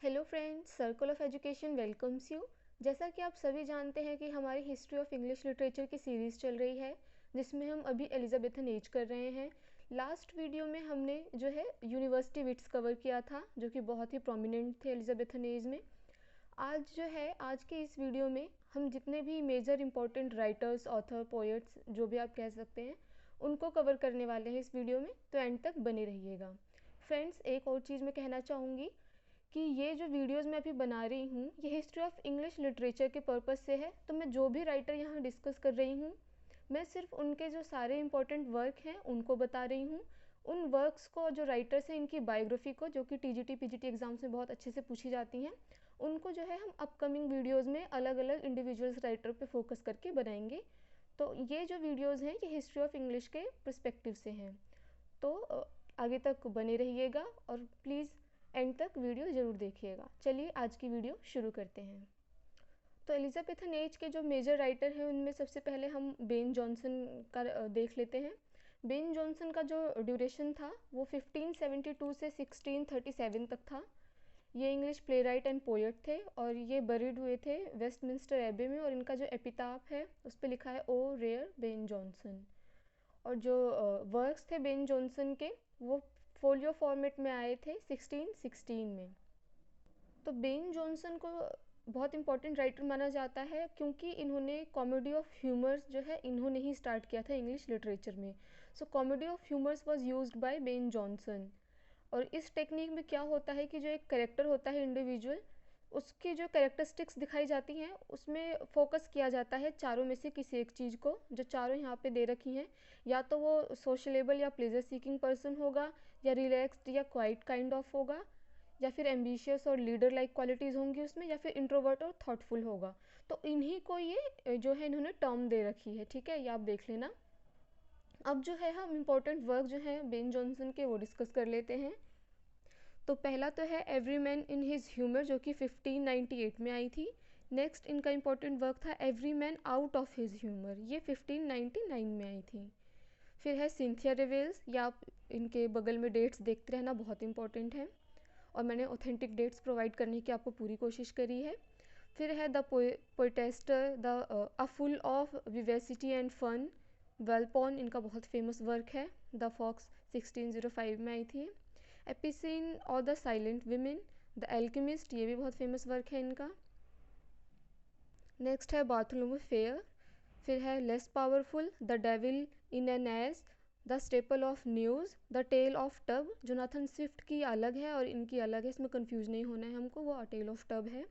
Hello friends, circle of education welcomes you. जैसा कि आप सभी जानते हैं कि हमारी हिस्ट्री ऑफ इंग्लिश लिटरेचर की सीरीज़ चल रही है, जिसमें हम अभी एलिजाबेथन एज कर रहे हैं। लास्ट वीडियो में हमने जो है यूनिवर्सिटी विट्स कवर किया था, जो कि बहुत ही प्रोमिनेंट थे एलिजाबेथन एज में। आज जो है, आज के इस वीडियो में हम जितने भी major important writers, author, poets, जो भी आप कह सकते हैं, उनको कवर करने वाले हैं इस वीडियो में, तो एंड तक बने रहिएगा। फ्रेंड्स, एक और चीज़ मैं कहना चाहूँगी कि ये जो वीडियोस मैं अभी बना रही हूँ, ये हिस्ट्री ऑफ इंग्लिश लिटरेचर के पर्पज़ से है। तो मैं जो भी राइटर यहाँ डिस्कस कर रही हूँ, मैं सिर्फ उनके जो सारे इंपॉर्टेंट वर्क हैं उनको बता रही हूँ। उन वर्क्स को, जो राइटर्स हैं, इनकी बायोग्राफी को, जो कि टीजीटी पीजीटी एग्जाम्स में बहुत अच्छे से पूछी जाती हैं, उनको जो है हम अपकमिंग वीडियोस में अलग अलग इंडिविजुअल्स राइटर पे फोकस करके बनाएंगे। तो ये जो वीडियोस हैं, ये हिस्ट्री ऑफ इंग्लिश के पर्सपेक्टिव से हैं। तो आगे तक बने रहिएगा और प्लीज़ एंड तक वीडियो ज़रूर देखिएगा। चलिए आज की वीडियो शुरू करते हैं। तो एलिजाबेथन एज के जो मेजर राइटर हैं, उनमें सबसे पहले हम बेन जॉनसन का देख लेते हैं। बेन जॉनसन का जो ड्यूरेशन था वो 1572 से 1637 तक था। ये English play right and poet थे और ये बरीड हुए थे वेस्टमिंस्टर एबे में, और इनका जो एपिताफ है उस पर लिखा है ओ रेयर बेन जॉनसन। और जो वर्क्स थे बेन जॉनसन के, वो फोलियो फॉर्मेट में आए थे 1616 में। तो बेन जॉनसन को बहुत इंपॉर्टेंट राइटर माना जाता है, क्योंकि इन्होंने कॉमेडी ऑफ ह्यूमर्स जो है इन्होंने ही स्टार्ट किया था इंग्लिश लिटरेचर में। So comedy of humours was used by Ben Jonson. और इस टेक्निक में क्या होता है कि जो एक करेक्टर होता है इंडिविजुअल, उसकी जो कैरेक्टरिस्टिक्स दिखाई जाती हैं, उसमें फोकस किया जाता है चारों में से किसी एक चीज़ को, जो चारों यहाँ पे दे रखी हैं। या तो वो सोशलेबल या प्लेजर सीकिंग पर्सन होगा, या रिलैक्स्ड या क्वाइट काइंड ऑफ होगा, या फिर एम्बिशियस और लीडर लाइक क्वालिटीज़ होंगी उसमें, या फिर इंट्रोवर्ट और थॉटफुल होगा। तो इन्हीं को ये जो है इन्होंने टर्म दे रखी है। ठीक है, ये आप देख लेना। अब जो है हम इम्पोर्टेंट वर्क जो है बेन जॉनसन के वो डिस्कस कर लेते हैं। तो पहला तो है every man in his humour, जो कि 1598 में आई थी। नेक्स्ट इनका इम्पोर्टेंट वर्क था every man out of his humour, ये 1599 में आई थी। फिर है सिंथिया रिवेल्स, या आप इनके बगल में डेट्स देखते रहना, बहुत इंपॉर्टेंट है, और मैंने ऑथेंटिक डेट्स प्रोवाइड करने की आपको पूरी कोशिश करी है। फिर है the Poetaster, the a full of vivacity and fun, Volpone, इनका बहुत फेमस वर्क है। द फॉक्स 1605 में आई थी। एपिसिन और the silent women, the alchemist, ये भी बहुत फेमस वर्क है इनका। नेक्स्ट है बार्थोलोमेव फेयर। फिर है less powerful, the devil is an ass, the staple of news, the tale of tub. Jonathan Swift की अलग है और इनकी अलग है, इसमें कंफ्यूज नहीं होना है हमको, वो टेल ऑफ टब है।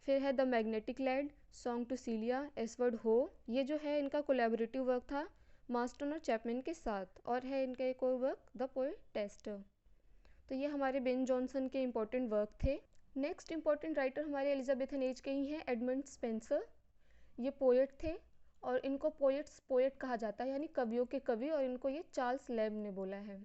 फिर है the magnetic lady, song to Celia, Eastward ho, ये जो है इनका कोलैबोरेटिव वर्क था मास्टन और चैपमैन के साथ। और है इनका एक और वर्क द पोएटेस्टर। तो ये हमारे बेन जॉनसन के इम्पोर्टेंट वर्क थे। नेक्स्ट इम्पोर्टेंट राइटर हमारे एलिजाबेथन एज के ही हैं, एडमंड स्पेंसर। ये पोएट थे और इनको पोएट कहा जाता है, यानी कवियों के कवि, और इनको ये चार्ल्स लैम्ब ने बोला है।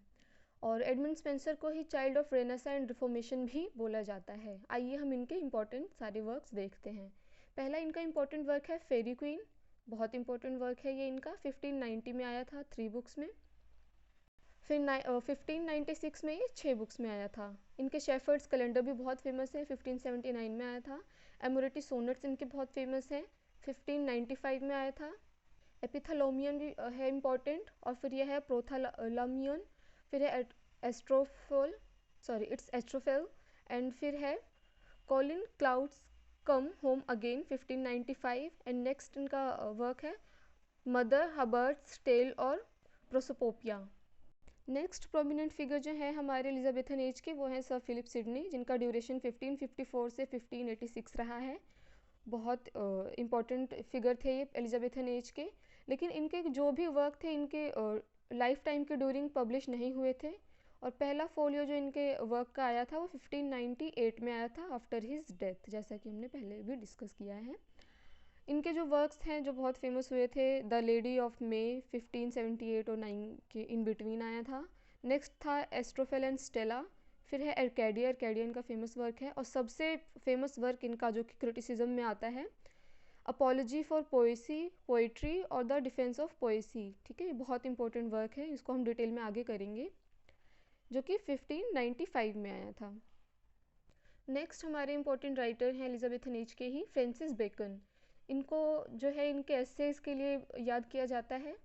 और एडमंड स्पेंसर को ही child of Renaissance and Reformation भी बोला जाता है। आइए हम इनके इम्पोर्टेंट सारे वर्क्स देखते हैं। पहला इनका इम्पोर्टेंट वर्क है फेरी क्वीन, बहुत इंपॉर्टेंट वर्क है ये इनका, 1590 में आया था 3 बुक्स में। फिर 1596 में ये 6 बुक्स में आया था। इनके शेफर्ड्स कैलेंडर भी बहुत फेमस है, 1579 में आया था। एमोरेटी सोनेट्स इनके बहुत फेमस हैं, 1595 में आया था। एपिथेलोमियन भी है इम्पॉर्टेंट, और फिर यह है प्रोथालमियन। फिर है एस्ट्रोफोल, सॉरी इट्स एस्ट्रोफेल। एंड फिर है Colin clouds come home again, 1595। And next इनका वर्क है मदर हबर्ट्स टेल और प्रोसोपोपिया। नेक्स्ट प्रोमिनेंट फिगर जो है हमारे एलिजाबेथन एज के, वो है सर फिलिप सिडनी, जिनका ड्यूरेशन 1554 से 1586 रहा है। बहुत इम्पॉर्टेंट फिगर थे ये एलिजाबेथन एज के, लेकिन इनके जो भी वर्क थे इनके लाइफ टाइम के ड्यूरिंग पब्लिश नहीं हुए थे। और पहला फोलियो जो इनके वर्क का आया था वो 1598 में आया था, आफ्टर हिज डेथ, जैसा कि हमने पहले भी डिस्कस किया है। इनके जो वर्क्स हैं जो बहुत फेमस हुए थे, द लेडी ऑफ मे 1578 और 9 के इन बिटवीन आया था। नेक्स्ट था एस्ट्रोफेल एंड स्टेला। फिर है अर्केडिया, अर्केडिया इनका फेमस वर्क है, और सबसे फेमस वर्क इनका जो कि क्रिटिसिज्म में आता है, अपॉलोजी फॉर पोएसी, पोइट्री और द डिफेंस ऑफ पोएसी। ठीक है, ये बहुत इंपॉर्टेंट वर्क है, इसको हम डिटेल में आगे करेंगे, जो कि 1595 में आया था। नेक्स्ट हमारे इम्पोर्टेंट राइटर हैं एलिजाबेथन एज के ही फ्रांसिस बेकन। इनको जो है इनके एसेस के लिए याद किया जाता है।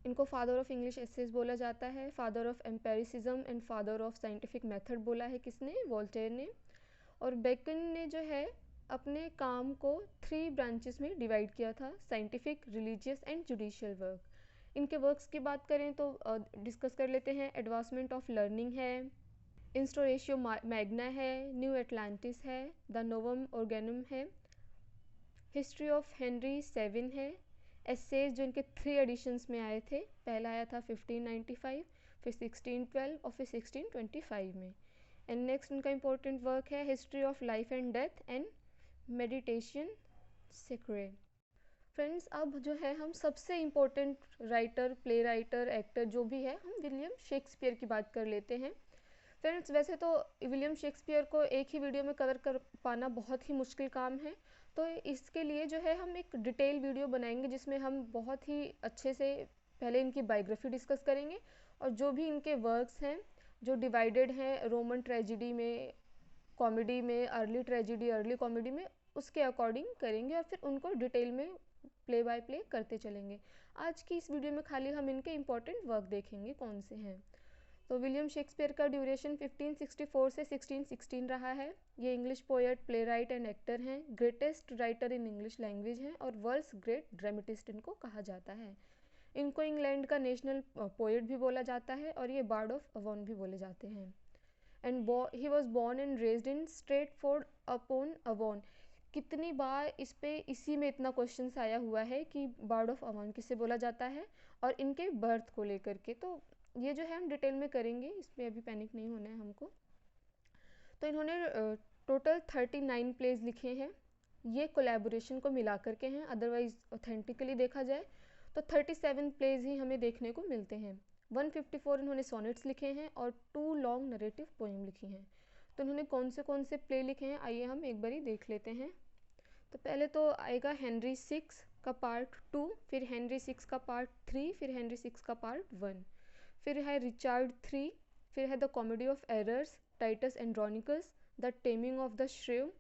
इनको फादर ऑफ इंग्लिश एसेस बोला जाता है, father of empiricism and father of scientific method बोला है किसने, वोल्टेयर ने। और बेकन ने जो है अपने काम को 3 ब्रांचेस में डिवाइड किया था, scientific, religious and judicial work. इनके वर्क्स की बात करें तो डिस्कस कर लेते हैं। एडवांसमेंट ऑफ लर्निंग है, इंस्टोरेशियो मैग्ना है, न्यू एटलांटिस है, द नोवम ऑर्गेनम है, हिस्ट्री ऑफ हेनरी 7 है, एसेज जो इनके 3 एडिशंस में आए थे। पहला आया था 1595, फिर 1612 और फिर 1625 में। एंड नेक्स्ट इनका इम्पोर्टेंट वर्क है history of life and death and meditation sacrae. Friends, अब जो है हम सबसे important writer, play writer, actor जो भी है, हम विलियम शेक्सपियर की बात कर लेते हैं। फ्रेंड्स, वैसे तो विलियम शेक्सपियर को एक ही वीडियो में कवर कर पाना बहुत ही मुश्किल काम है, तो इसके लिए जो है हम एक डिटेल वीडियो बनाएंगे जिसमें हम बहुत ही अच्छे से पहले इनकी बायोग्राफी डिस्कस करेंगे और जो भी इनके वर्क्स हैं जो डिवाइडेड हैं रोमन ट्रेजिडी में, कॉमेडी में, अर्ली ट्रेजिडी, अर्ली कॉमेडी में, उसके अकॉर्डिंग करेंगे और फिर उनको डिटेल में प्ले बाय प्ले करते चलेंगे। आज की इस वीडियो में खाली हम इनके इम्पोर्टेंट वर्क देखेंगे कौन से हैं। तो विलियम शेक्सपियर का ड्यूरेशन 1564 से 1616 रहा है। ये English poet, playwright and actor हैं, greatest writer in English language हैं और वर्ल्ड्स ग्रेट ड्रामेटिस्ट इनको कहा जाता है। इनको इंग्लैंड का नेशनल पोएट भी बोला जाता है और ये बार्ड ऑफ अवॉन भी बोले जाते हैं। And he was born and raised in Stratford upon Avon. कितनी बार इस पे इसी में इतना क्वेश्चन आया हुआ है कि बार्ड ऑफ अवॉन किसे बोला जाता है और इनके बर्थ को लेकर के, तो ये जो है हम डिटेल में करेंगे, इसमें अभी पैनिक नहीं होना है हमको। तो इन्होंने टोटल 39 प्लेज लिखे हैं। ये कोलैबोरेशन को मिला करके हैं, अदरवाइज ऑथेंटिकली देखा जाए तो 37 प्लेज ही हमें देखने को मिलते हैं। 154 इन्होंने सोनेट्स लिखे हैं और 2 लॉन्ग नरेटिव पोएम लिखी हैं। तो इन्होंने कौन से प्ले लिखे हैं, आइए हम एक बारी देख लेते हैं। तो पहले तो आएगा हेनरी 6 का पार्ट 2, फिर हेनरी 6 का पार्ट 3, फिर हेनरी 6 का पार्ट 1, फिर है रिचार्ड 3, फिर है the comedy of errors, Titus Andronicus, the taming of the shrew,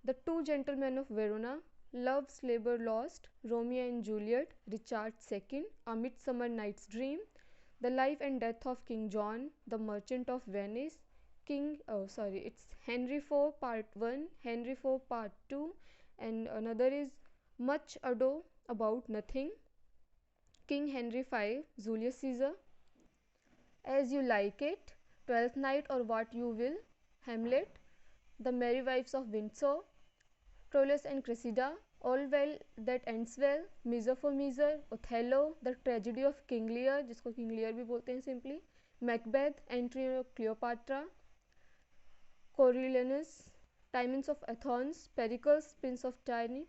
the 2 gentleman of Verona, love's labour lost, Romeo and Juliet, Richard 2, a midsummer night's dream, the life and death of king John, the merchant of Venice, it's Henry 4 part 1, Henry 4 part 2, and another is Much Ado About Nothing, King Henry 5, Julius Caesar, As You Like It, Twelfth Night or What You Will, Hamlet, The Merry Wives of Windsor, Troilus and Cressida, All Well That Ends Well, Miser for Miser, Othello, The Tragedy of King Lear, जिसको King Lear भी बोलते हैं simply, Macbeth, Entry of Cleopatra, Coriolanus, Timons of Athens, Pericles, Prince of Tyre,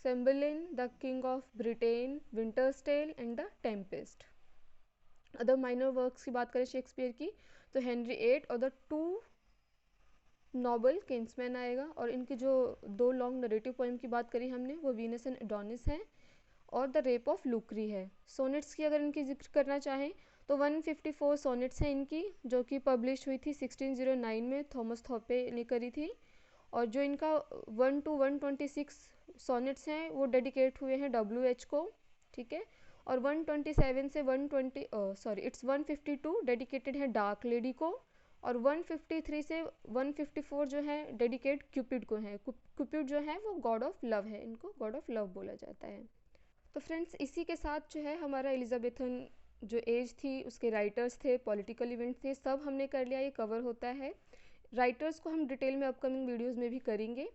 Cymbeline, The King of Britain, Winter's Tale and The Tempest। Other minor works की बात करें Shakespeare की तो Henry 8 और द 2 नॉबल किंग्समैन आएगा, और इनकी जो 2 लॉन्ग नरेटिव पोएम की बात करी हमने वो वीनस एंड एडोनिस है और द रेप ऑफ लुक्री है। सोनेट्स की अगर इनकी जिक्र करना चाहें तो 154 सोनेट्स हैं इनकी, जो कि पब्लिश हुई थी 1609 में, थॉमस थॉपे ने करी थी। और जो इनका 1 to 126 सोनेट्स हैं वो डेडिकेट हुए हैं WH को, ठीक है। और 127 से 152 डेडिकेटेड है डार्क लेडी को, और 153 से 154 जो है डेडिकेट क्यूपिड को है। क्यूपिड जो है वो गॉड ऑफ लव है, इनको गॉड ऑफ लव बोला जाता है। तो फ्रेंड्स, इसी के साथ जो है हमारा एलिजाबेथन जो एज थी, उसके राइटर्स थे, पॉलिटिकल इवेंट्स थे, सब हमने कर लिया, ये कवर होता है। राइटर्स को हम डिटेल में अपकमिंग वीडियोस में भी करेंगे,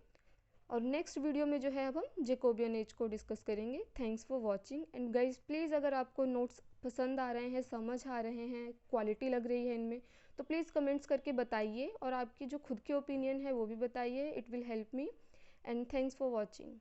और नेक्स्ट वीडियो में जो है अब हम जेकोबियन एज को डिस्कस करेंगे। Thanks for watching and guys please, अगर आपको नोट्स पसंद आ रहे हैं, समझ आ रहे हैं, क्वालिटी लग रही है इनमें, तो प्लीज़ कमेंट्स करके बताइए, और आपकी जो खुद के ओपिनियन है वो भी बताइए, it will help me. And thanks for watching.